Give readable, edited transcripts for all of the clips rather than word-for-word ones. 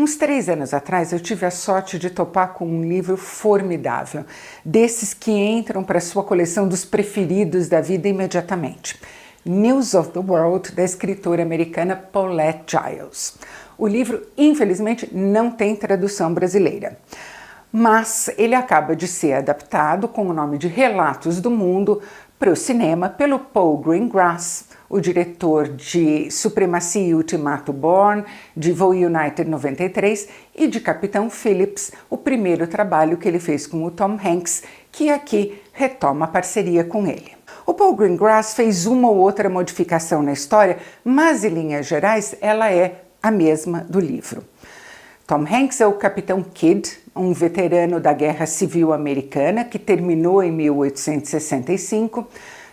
Uns 3 anos atrás eu tive a sorte de topar com um livro formidável, desses que entram para a sua coleção dos preferidos da vida imediatamente. News of the World, da escritora americana Paulette Giles. O livro, infelizmente, não tem tradução brasileira, mas ele acaba de ser adaptado com o nome de Relatos do Mundo para o cinema pelo Paul Greengrass, o diretor de Supremacia e Ultimato Bourne, de Evil United 93 e de Capitão Phillips, o primeiro trabalho que ele fez com o Tom Hanks, que aqui retoma a parceria com ele. O Paul Greengrass fez uma ou outra modificação na história, mas em linhas gerais ela é a mesma do livro. Tom Hanks é o Capitão Kidd, um veterano da Guerra Civil Americana que terminou em 1865.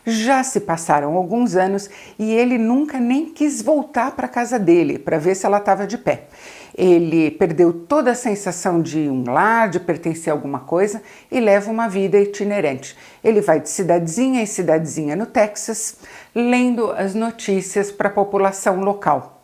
Já se passaram alguns anos e ele nunca nem quis voltar para a casa dele para ver se ela estava de pé. Ele perdeu toda a sensação de um lar, de pertencer a alguma coisa e leva uma vida itinerante. Ele vai de cidadezinha em cidadezinha no Texas, lendo as notícias para a população local.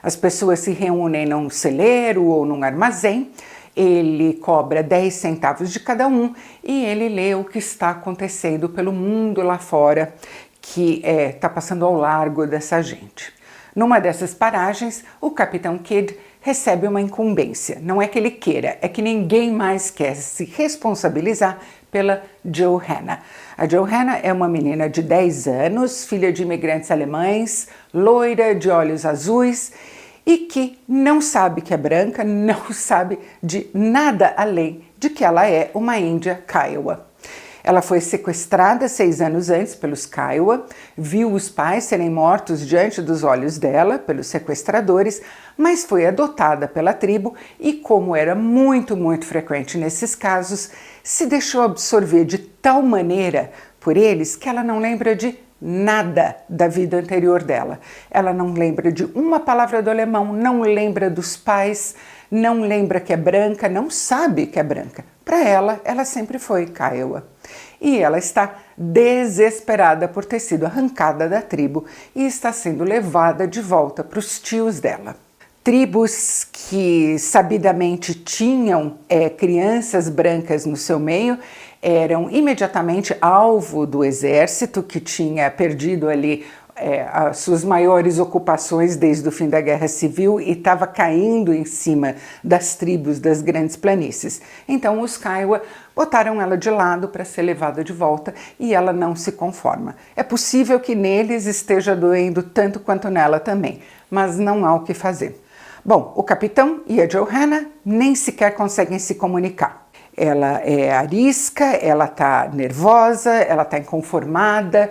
As pessoas se reúnem num celeiro ou num armazém, ele cobra 10 centavos de cada um e ele lê o que está acontecendo pelo mundo lá fora, que está passando ao largo dessa gente. Numa dessas paragens, o Capitão Kidd recebe uma incumbência. Não é que ele queira, é que ninguém mais quer se responsabilizar pela Johanna. A Johanna é uma menina de 10 anos, filha de imigrantes alemães, loira, de olhos azuis, e que não sabe que é branca, não sabe de nada além de que ela é uma índia Kiowa. Ela foi sequestrada 6 anos antes pelos Kiowa, viu os pais serem mortos diante dos olhos dela, pelos sequestradores, mas foi adotada pela tribo e, como era muito frequente nesses casos, se deixou absorver de tal maneira por eles que ela não lembra de nada da vida anterior dela. Ela não lembra de uma palavra do alemão, não lembra dos pais, não lembra que é branca, não sabe que é branca. Para ela, ela sempre foi Kiowa. E ela está desesperada por ter sido arrancada da tribo e está sendo levada de volta para os tios dela. Tribos que sabidamente tinham crianças brancas no seu meio eram imediatamente alvo do exército, que tinha perdido ali as suas maiores ocupações desde o fim da Guerra Civil e estava caindo em cima das tribos das grandes planícies. Então os Kiowa botaram ela de lado para ser levada de volta e ela não se conforma. É possível que neles esteja doendo tanto quanto nela também, mas não há o que fazer. Bom, o capitão e a Johanna nem sequer conseguem se comunicar. Ela é arisca, ela está nervosa, ela está inconformada,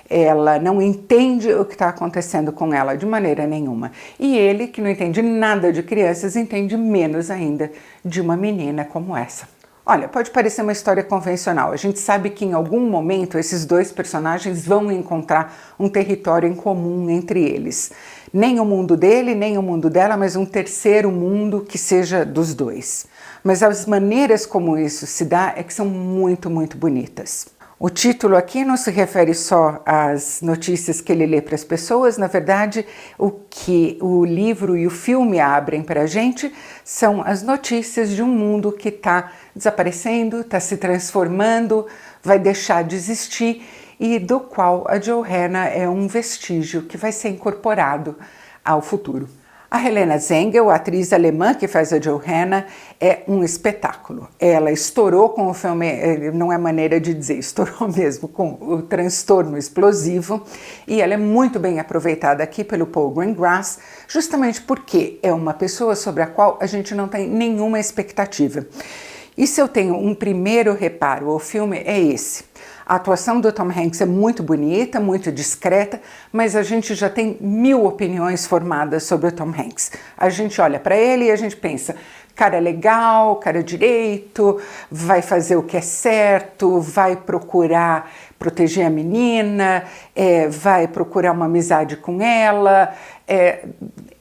ela não entende o que está acontecendo com ela de maneira nenhuma. E ele, que não entende nada de crianças, entende menos ainda de uma menina como essa. Olha, pode parecer uma história convencional. A gente sabe que em algum momento esses dois personagens vão encontrar um território em comum entre eles. Nem o mundo dele, nem o mundo dela, mas um terceiro mundo que seja dos dois. Mas as maneiras como isso se dá é que são muito bonitas. O título aqui não se refere só às notícias que ele lê para as pessoas, na verdade, o que o livro e o filme abrem para a gente são as notícias de um mundo que está desaparecendo, está se transformando, vai deixar de existir e do qual a Johanna é um vestígio que vai ser incorporado ao futuro. A Helena Zengel, a atriz alemã que faz a Johanna, é um espetáculo. Ela estourou com o filme, não é maneira de dizer, estourou mesmo com o Transtorno Explosivo, e ela é muito bem aproveitada aqui pelo Paul Greengrass, justamente porque é uma pessoa sobre a qual a gente não tem nenhuma expectativa. E se eu tenho um primeiro reparo ao filme é esse. A atuação do Tom Hanks é muito bonita, muito discreta, mas a gente já tem 1000 opiniões formadas sobre o Tom Hanks. A gente olha para ele e a gente pensa, cara legal, cara direito, vai fazer o que é certo, vai procurar proteger a menina, vai procurar uma amizade com ela.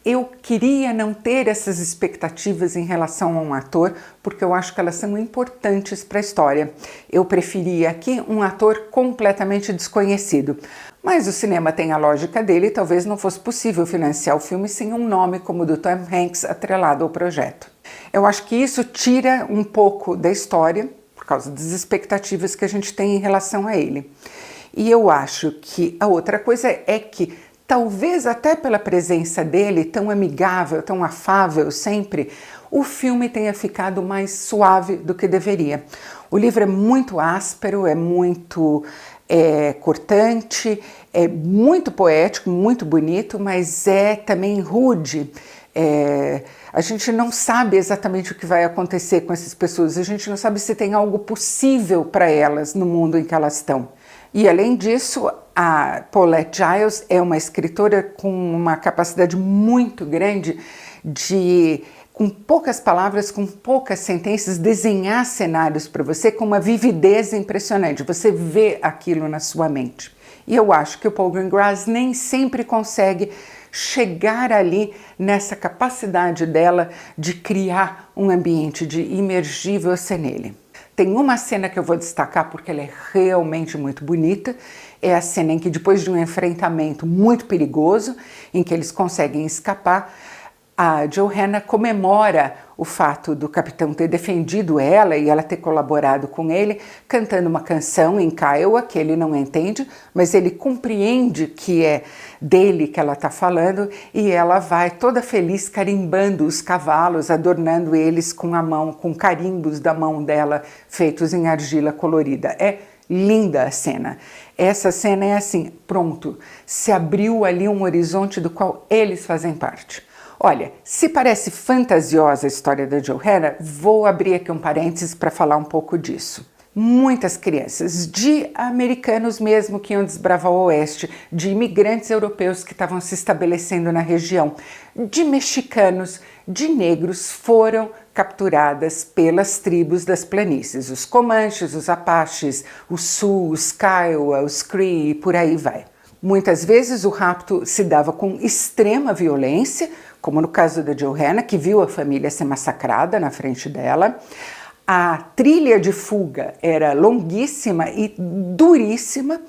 Eu queria não ter essas expectativas em relação a um ator, porque eu acho que elas são importantes para a história. Eu preferia aqui um ator completamente desconhecido. Mas o cinema tem a lógica dele e talvez não fosse possível financiar o filme sem um nome como o do Tom Hanks atrelado ao projeto. Eu acho que isso tira um pouco da história, por causa das expectativas que a gente tem em relação a ele. E eu acho que a outra coisa é que, talvez até pela presença dele, tão amigável, tão afável sempre, o filme tenha ficado mais suave do que deveria. O livro é muito áspero, é muito cortante, é muito poético, muito bonito, mas é também rude. A gente não sabe exatamente o que vai acontecer com essas pessoas, a gente não sabe se tem algo possível para elas no mundo em que elas estão. E além disso, a Paulette Giles é uma escritora com uma capacidade muito grande de, com poucas palavras, com poucas sentenças, desenhar cenários para você com uma vividez impressionante. Você vê aquilo na sua mente. E eu acho que o Paul Greengrass nem sempre consegue chegar ali nessa capacidade dela de criar um ambiente, de imergir você nele. Tem uma cena que eu vou destacar porque ela é realmente muito bonita, é a cena em que, depois de um enfrentamento muito perigoso, em que eles conseguem escapar, a Johanna comemora o fato do capitão ter defendido ela e ela ter colaborado com ele, cantando uma canção em Kiowa que ele não entende, mas ele compreende que é dele que ela está falando, e ela vai toda feliz carimbando os cavalos, adornando eles com a mão, com carimbos da mão dela feitos em argila colorida. É linda a cena. Essa cena é assim, pronto, se abriu ali um horizonte do qual eles fazem parte. Olha, se parece fantasiosa a história da Johanna, vou abrir aqui um parênteses para falar um pouco disso. Muitas crianças, de americanos mesmo que iam desbravar o oeste, de imigrantes europeus que estavam se estabelecendo na região, de mexicanos, de negros, foram capturadas pelas tribos das planícies, os Comanches, os Apaches, os Sioux, os Kiowa, os Cree e por aí vai. Muitas vezes o rapto se dava com extrema violência, como no caso da Johanna, que viu a família ser massacrada na frente dela. A trilha de fuga era longuíssima e duríssima.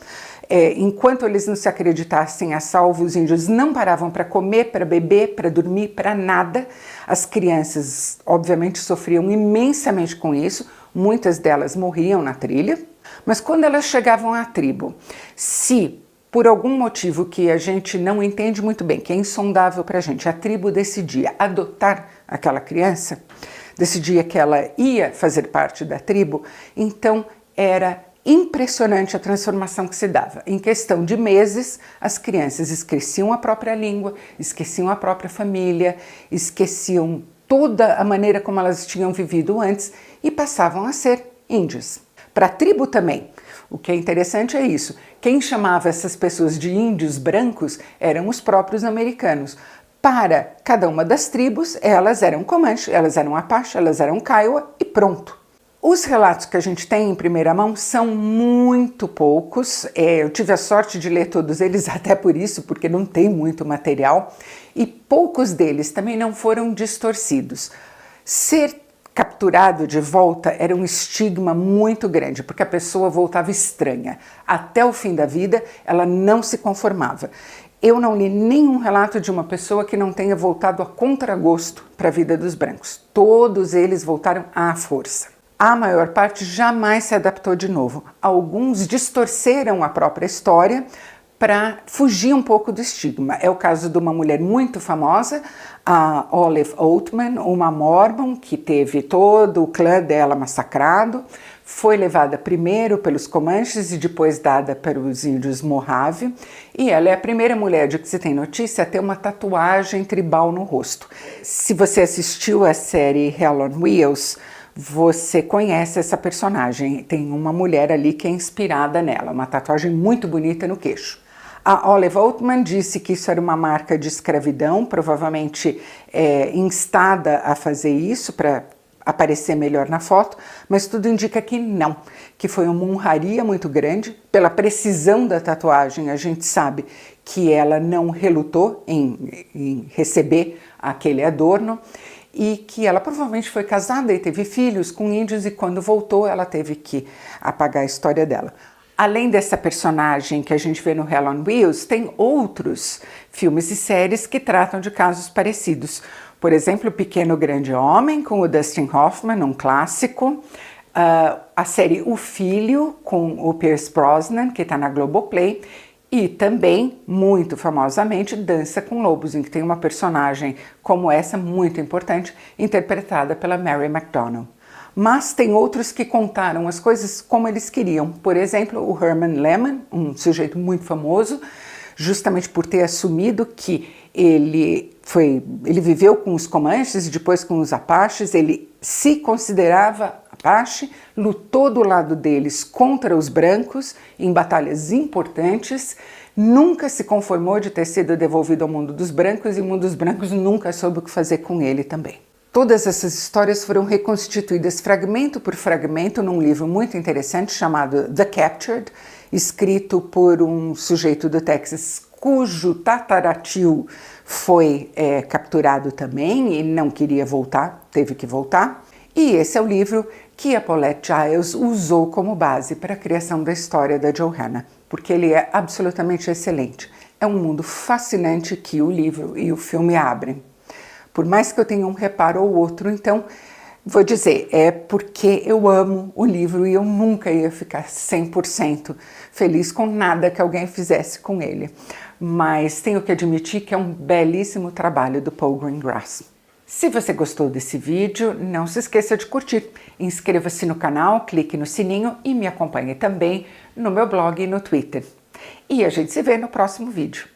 Enquanto eles não se acreditassem a salvo, os índios não paravam para comer, para beber, para dormir, para nada. As crianças, obviamente, sofriam imensamente com isso. Muitas delas morriam na trilha. Mas quando elas chegavam à tribo, se por algum motivo que a gente não entende muito bem, que é insondável para a gente, a tribo decidia adotar aquela criança, decidia que ela ia fazer parte da tribo, então era impressionante a transformação que se dava. Em questão de meses, as crianças esqueciam a própria língua, esqueciam a própria família, esqueciam toda a maneira como elas tinham vivido antes e passavam a ser índios. Para a tribo também. O que é interessante é isso. Quem chamava essas pessoas de índios brancos eram os próprios americanos. Para cada uma das tribos, elas eram Comanche, elas eram Apache, elas eram Kiowa e pronto. Os relatos que a gente tem em primeira mão são muito poucos. Eu tive a sorte de ler todos eles, até por isso, porque não tem muito material. E poucos deles também não foram distorcidos. Ser capturado de volta era um estigma muito grande, porque a pessoa voltava estranha. Até o fim da vida, ela não se conformava. Eu não li nenhum relato de uma pessoa que não tenha voltado a contragosto para a vida dos brancos. Todos eles voltaram à força. A maior parte jamais se adaptou de novo. Alguns distorceram a própria história para fugir um pouco do estigma. É o caso de uma mulher muito famosa, a Olive Oatman, uma Mormon que teve todo o clã dela massacrado, foi levada primeiro pelos Comanches e depois dada para os índios Mojave, e ela é a primeira mulher de que se tem notícia a ter uma tatuagem tribal no rosto. Se você assistiu a série Hell on Wheels, você conhece essa personagem, tem uma mulher ali que é inspirada nela, uma tatuagem muito bonita no queixo. A Olive Oatman disse que isso era uma marca de escravidão, provavelmente instada a fazer isso para aparecer melhor na foto, mas tudo indica que não, que foi uma honraria muito grande. Pela precisão da tatuagem, a gente sabe que ela não relutou em receber aquele adorno e que ela provavelmente foi casada e teve filhos com índios e quando voltou ela teve que apagar a história dela. Além dessa personagem que a gente vê no Hell on Wheels, tem outros filmes e séries que tratam de casos parecidos. Por exemplo, O Pequeno Grande Homem, com o Dustin Hoffman, um clássico. A série O Filho, com o Pierce Brosnan, que está na Globoplay. E também, muito famosamente, Dança com Lobos, em que tem uma personagem como essa, muito importante, interpretada pela Mary McDonnell. Mas tem outros que contaram as coisas como eles queriam. Por exemplo, o Herman Lehman, um sujeito muito famoso, justamente por ter assumido que ele viveu com os Comanches e depois com os Apaches, ele se considerava Apache, lutou do lado deles contra os brancos em batalhas importantes, nunca se conformou de ter sido devolvido ao mundo dos brancos e o mundo dos brancos nunca soube o que fazer com ele também. Todas essas histórias foram reconstituídas fragmento por fragmento num livro muito interessante chamado The Captured, escrito por um sujeito do Texas cujo tataratio foi capturado também e não queria voltar, teve que voltar. E esse é o livro que a Paulette Giles usou como base para a criação da história da Johanna, porque ele é absolutamente excelente. É um mundo fascinante que o livro e o filme abrem. Por mais que eu tenha um reparo ou outro, então, vou dizer, é porque eu amo o livro e eu nunca ia ficar 100% feliz com nada que alguém fizesse com ele. Mas tenho que admitir que é um belíssimo trabalho do Paul Greengrass. Se você gostou desse vídeo, não se esqueça de curtir. Inscreva-se no canal, clique no sininho e me acompanhe também no meu blog e no Twitter. E a gente se vê no próximo vídeo.